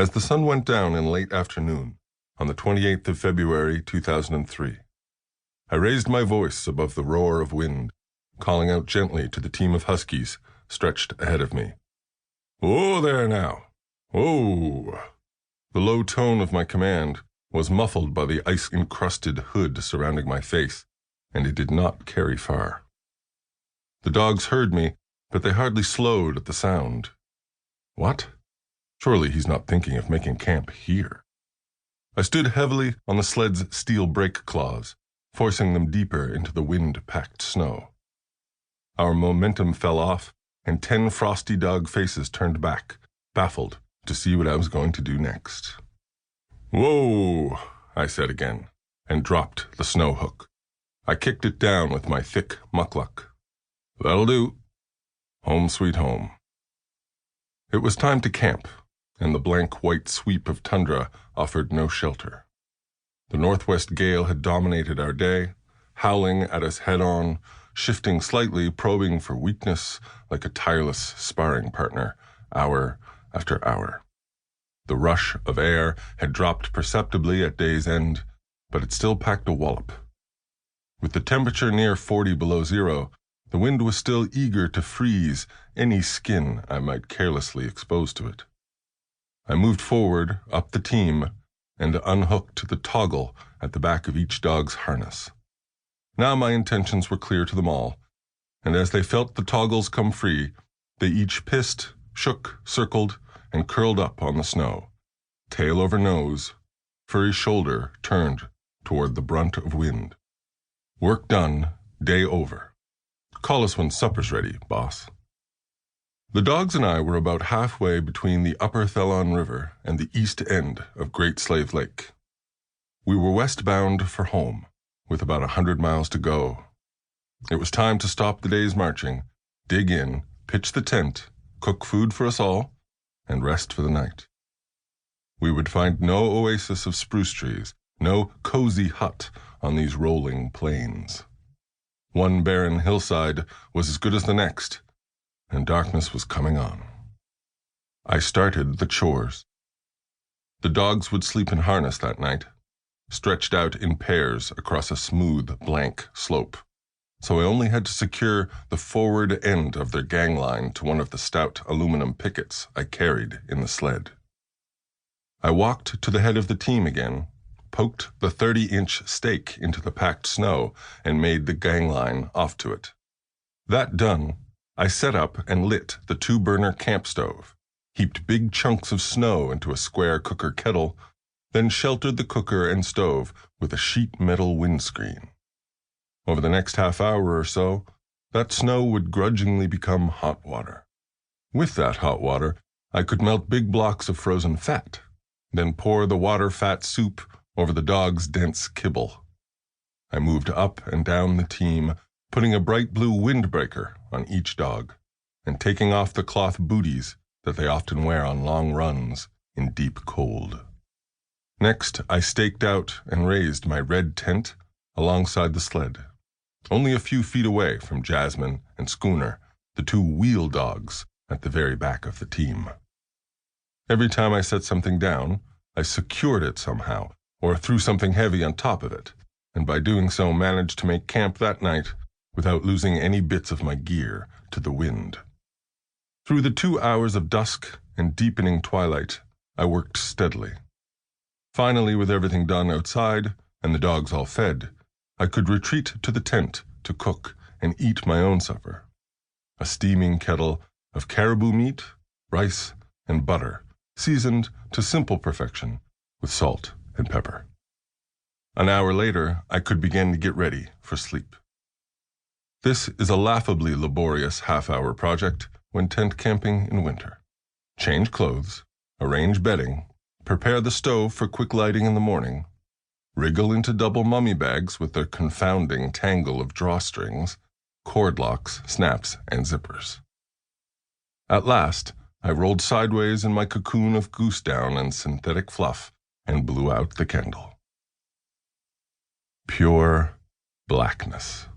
As the sun went down in late afternoon, on the 28th of February, 2003, I raised my voice above the roar of wind, calling out gently to the team of huskies stretched ahead of me. "Whoa there now! Whoa!" The low tone of my command was muffled by the ice-encrusted hood surrounding my face, and it did not carry far. The dogs heard me, but they hardly slowed at the sound. What? Surely he's not thinking of making camp here. I stood heavily on the sled's steel brake claws, forcing them deeper into the wind-packed snow. Our momentum fell off, and 10 frosty dog faces turned back, baffled to see what I was going to do next. "Whoa," I said again, and dropped the snow hook. I kicked it down with my thick muckluck. "That'll do. Home sweet home." It was time to camp, and the blank white sweep of tundra offered no shelter. The northwest gale had dominated our day, howling at us head-on, shifting slightly, probing for weakness like a tireless sparring partner, hour after hour. The rush of air had dropped perceptibly at day's end, but it still packed a wallop. With the temperature near 40 below zero, the wind was still eager to freeze any skin I might carelessly expose to it. I moved forward, up the team, and unhooked the toggle at the back of each dog's harness. Now my intentions were clear to them all, and as they felt the toggles come free, they each pissed, shook, circled, and curled up on the snow, tail over nose, furry shoulder turned toward the brunt of wind. Work done, day over. Call us when supper's ready, boss. The dogs and I were about halfway between the upper Thelon River and the east end of Great Slave Lake. We were westbound for home, with about 100 miles to go. It was time to stop the day's marching, dig in, pitch the tent, cook food for us all, and rest for the night. We would find no oasis of spruce trees, no cozy hut on these rolling plains. One barren hillside was as good as the next, and darkness was coming on. I started the chores. The dogs would sleep in harness that night, stretched out in pairs across a smooth, blank slope, so I only had to secure the forward end of their gangline to one of the stout aluminum pickets I carried in the sled. I walked to the head of the team again, poked the 30-inch stake into the packed snow, and made the gangline off to it. That done, I set up and lit the 2-burner camp stove, heaped big chunks of snow into a square cooker kettle, then sheltered the cooker and stove with a sheet metal windscreen. Over the next half hour or so, that snow would grudgingly become hot water. With that hot water, I could melt big blocks of frozen fat, then pour the water-fat soup over the dog's dense kibble. I moved up and down the team, putting a bright blue windbreaker on each dog, and taking off the cloth booties that they often wear on long runs in deep cold. Next, I staked out and raised my red tent alongside the sled, only a few feet away from Jasmine and Schooner, the 2 wheel dogs at the very back of the team. Every time I set something down, I secured it somehow, or threw something heavy on top of it, and by doing so managed to make camp that night without losing any bits of my gear to the wind. Through the 2 hours of dusk and deepening twilight, I worked steadily. Finally, with everything done outside and the dogs all fed, I could retreat to the tent to cook and eat my own supper, a steaming kettle of caribou meat, rice, and butter, seasoned to simple perfection with salt and pepper. An hour later, I could begin to get ready for sleep. This is a laughably laborious half-hour project when tent camping in winter. Change clothes, arrange bedding, prepare the stove for quick lighting in the morning, wriggle into double mummy bags with their confounding tangle of drawstrings, cord locks, snaps, and zippers. At last, I rolled sideways in my cocoon of goose down and synthetic fluff and blew out the candle. Pure blackness.